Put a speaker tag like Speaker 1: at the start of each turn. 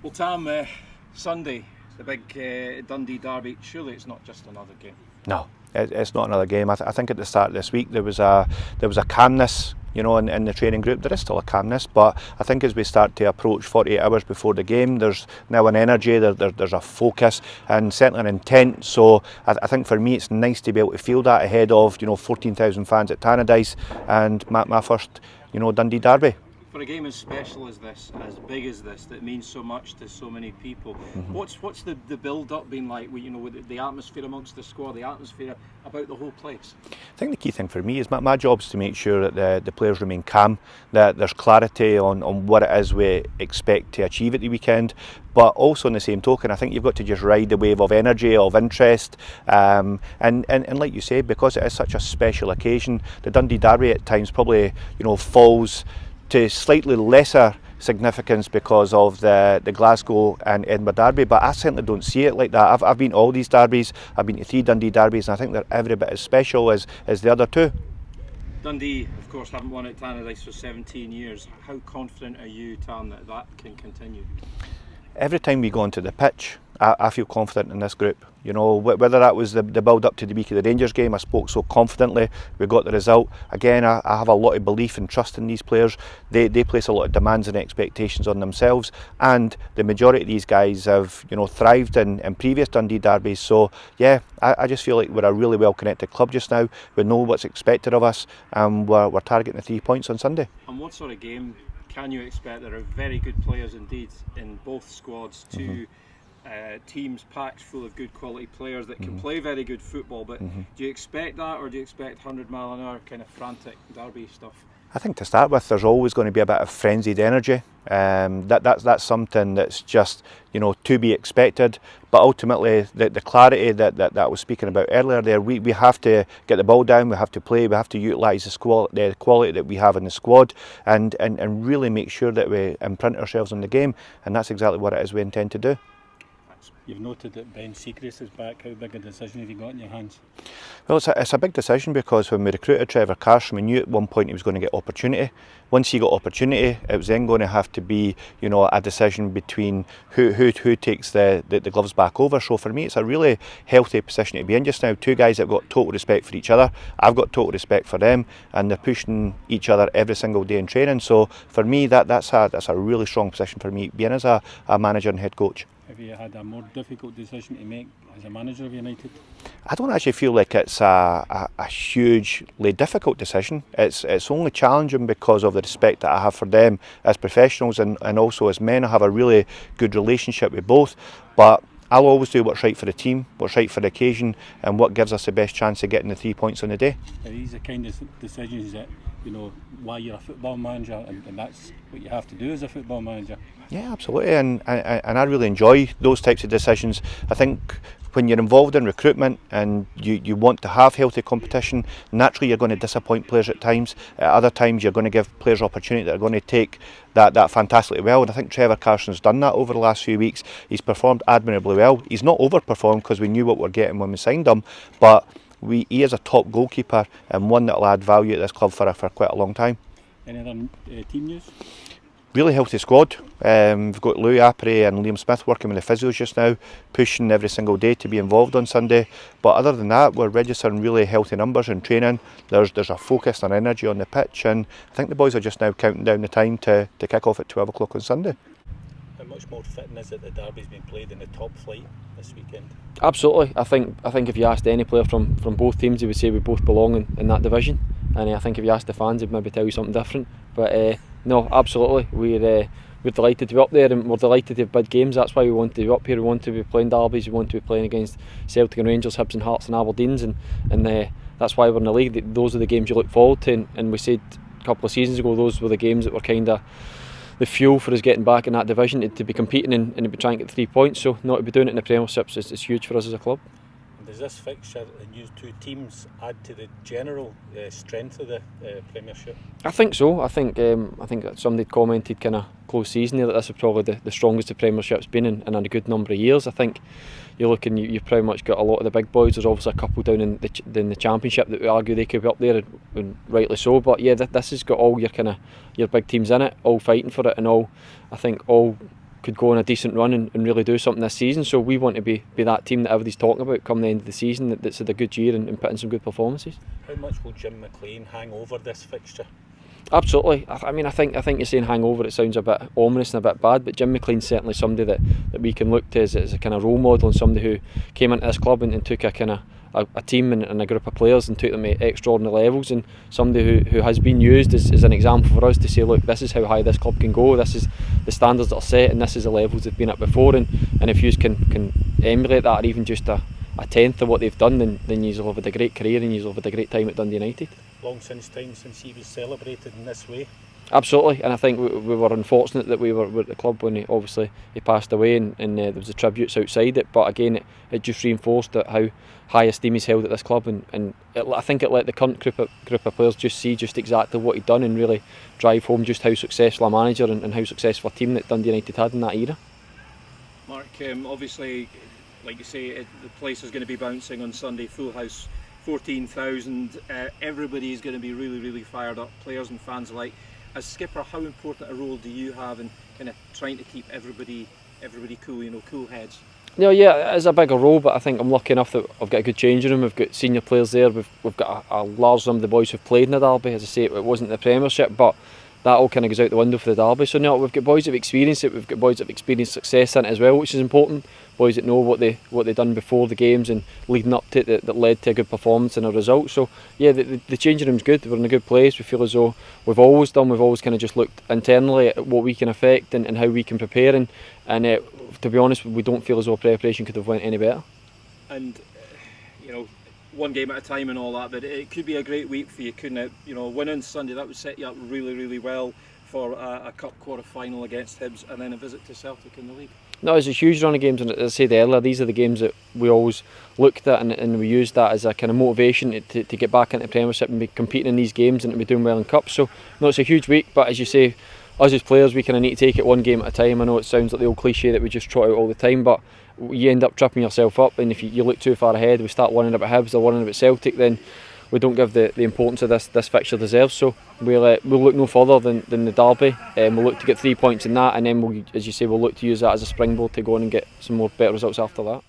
Speaker 1: Well, Tam, Sunday, the big Dundee derby. Surely it's not just another game.
Speaker 2: No, it's not another game. I think at the start of this week there was a calmness, in the training group. There is still a calmness, but I think as we start to approach 48 hours before the game, there's now an energy, there's a focus, and certainly an intent. So I think for me it's nice to be able to feel that ahead of 14,000 fans at Tannadice and my first Dundee derby.
Speaker 1: For a game as special as this, as big as this, that means so much to so many people, what's the build-up been like? With the atmosphere amongst the squad, the atmosphere about the whole place.
Speaker 2: I think the key thing for me is my job is to make sure that the players remain calm, that there's clarity on what it is we expect to achieve at the weekend. But also on the same token, I think you've got to just ride the wave of energy, of interest, and like you said, because it is such a special occasion, the Dundee derby at times probably falls to slightly lesser significance because of the Glasgow and Edinburgh derby, but I certainly don't see it like that. I've been to all these derbies, I've been to 3 Dundee derbies, and I think they're every bit as special as the other 2.
Speaker 1: Dundee, of course, haven't won at Tannadice for 17 years. How confident are you, Tam, that can continue?
Speaker 2: Every time we go onto the pitch, I feel confident in this group. Whether that was the build up to the week of the Rangers game, I spoke so confidently, we got the result. Again, I have a lot of belief and trust in these players. They place a lot of demands and expectations on themselves, and the majority of these guys have thrived in previous Dundee derbies. So yeah, I just feel like we're a really well connected club just now. We know what's expected of us, and we're targeting the 3 points on Sunday.
Speaker 1: And what sort of game can you expect? There are very good players indeed in both squads. Two teams packed full of good quality players that can play very good football. But do you expect that, or do you expect 100 mile an hour kind of frantic derby stuff?
Speaker 2: I think to start with, there's always going to be a bit of frenzied energy. That's something that's just to be expected. But ultimately, the clarity that I was speaking about earlier there, we have to get the ball down, we have to play, we have to utilise the quality that we have in the squad, and really make sure that we imprint ourselves on the game, and that's exactly what it is we intend to do.
Speaker 3: You've noted that Ben Siegrist is back. How big a decision have you got in your hands?
Speaker 2: Well, it's a big decision, because when we recruited Trevor Carson, we knew at one point he was going to get opportunity. Once he got opportunity, it was then going to have to be a decision between who takes the gloves back over. So for me, it's a really healthy position to be in just now. 2 guys that have got total respect for each other. I've got total respect for them, and they're pushing each other every single day in training. So for me, that's a really strong position for me, being as a manager and head coach.
Speaker 3: Have you had a more difficult decision to make as a manager of United?
Speaker 2: I don't actually feel like it's a hugely difficult decision. It's only challenging because of the respect that I have for them as professionals, and also as men. I have a really good relationship with both, but I'll always do what's right for the team, what's right for the occasion, and what gives us the best chance of getting the 3 points on the day.
Speaker 3: Are these the kind of decisions that, why you're a football manager, and that's what you have to do as a football manager?
Speaker 2: Yeah, absolutely, and I really enjoy those types of decisions. I think when you're involved in recruitment and you want to have healthy competition, naturally you're going to disappoint players at times. At other times you're going to give players opportunity that are going to take that fantastically well, and I think Trevor Carson's done that over the last few weeks. He's performed admirably well. He's not overperformed because we knew what we're getting when we signed him, but he is a top goalkeeper and one that will add value at this club for quite a long time.
Speaker 3: Any other team news?
Speaker 2: Really healthy squad. We've got Louis Apre and Liam Smith working with the physios just now, pushing every single day to be involved on Sunday. But other than that, we're registering really healthy numbers in training. There's a focus and energy on the pitch, and I think the boys are just now counting down the time to kick off at 12 o'clock on Sunday.
Speaker 3: How much more fitting is it that derby's been played in the top flight this weekend?
Speaker 4: Absolutely. I think if you asked any player from both teams, they would say we both belong in that division. And I think if you asked the fans, they'd maybe tell you something different. But no, absolutely, we're delighted to be up there, and we're delighted to have big games. That's why we want to be up here. We want to be playing derbies. We want to be playing against Celtic and Rangers, Hibs and Hearts and Aberdeens, and that's why we're in the league. Those are the games you look forward to. And we said a couple of seasons ago, those were the games that were kind of the fuel for us getting back in that division, to be competing and to be trying to get 3 points. So not to be doing it in the Premiership is huge for us as a club.
Speaker 3: Does this fixture and you 2 teams add to the general strength of the Premiership? I think
Speaker 4: so. I think somebody commented kind of close season there that this is probably the strongest the Premiership's been in a good number of years. I think you're looking, you've pretty much got a lot of the big boys. There's obviously a couple down in the Championship that we argue they could be up there, and rightly so. But yeah, this has got all your big teams in it, all fighting for it, and all could go on a decent run and really do something this season. So we want to be that team that everybody's talking about come the end of the season, that's had a good year and put in some good performances.
Speaker 3: How much will Jim McLean hang over this fixture?
Speaker 4: Absolutely. I mean, I think you're saying hangover, it sounds a bit ominous and a bit bad, but Jim McLean's certainly somebody that we can look to as a kind of role model, and somebody who came into this club and took a kind of a team and a group of players and took them at extraordinary levels, and somebody who has been used as an example for us to say, look, this is how high this club can go, this is the standards that are set, and this is the levels they've been at before, and if you can emulate that, or even just a tenth of what they've done, then you'll have had a great career and you'll have had a great time at Dundee United.
Speaker 3: Long since he was celebrated in this way.
Speaker 4: Absolutely, and I think we were unfortunate that we were at the club when he passed away, and there was the tributes outside it, but again it just reinforced how high esteem he's held at this club, and I think it let the current group of players just see just exactly what he'd done and really drive home just how successful a manager and how successful a team that Dundee United had in that era.
Speaker 1: Mark, obviously, like you say, the place is going to be bouncing on Sunday, full house, 14,000. Everybody is going to be really, really fired up, players and fans alike. As skipper, how important a role do you have in kind of trying to keep everybody cool, cool heads?
Speaker 4: Yeah, it's a bigger role, but I think I'm lucky enough that I've got a good changing room. We've got senior players there. We've got a large number of the boys who've played in the derby. As I say, it wasn't the Premiership, but that all kind of goes out the window for the derby. So no, we've got boys that have experienced it. We've got boys that have experienced success in it as well, which is important. Boys that know what they've done before the games and leading up to it, that led to a good performance and a result. So yeah, the changing room's good. We're in a good place. We feel as though we've always kind of just looked internally at what we can affect and how we can prepare. And to be honest, we don't feel as though preparation could have went any better.
Speaker 1: And one game at a time and all that, but it could be a great week for you, couldn't it? Winning Sunday, that would set you up really, really well for a cup quarter-final against Hibs and then a visit to Celtic in the league. No,
Speaker 4: it's a huge run of games, and as I said earlier, these are the games that we always looked at and we used that as a kind of motivation to get back into the Premiership and be competing in these games and to be doing well in cups. So no, it's a huge week, but as you say, us as players, we kind of need to take it one game at a time. I know it sounds like the old cliche that we just trot out all the time, but you end up tripping yourself up, and if you look too far ahead, we start worrying about Hibs or worrying about Celtic, then we don't give the importance of this fixture deserves. So we'll look no further than the derby. We'll look to get 3 points in that, and then as you say, we'll look to use that as a springboard to go on and get some more better results after that.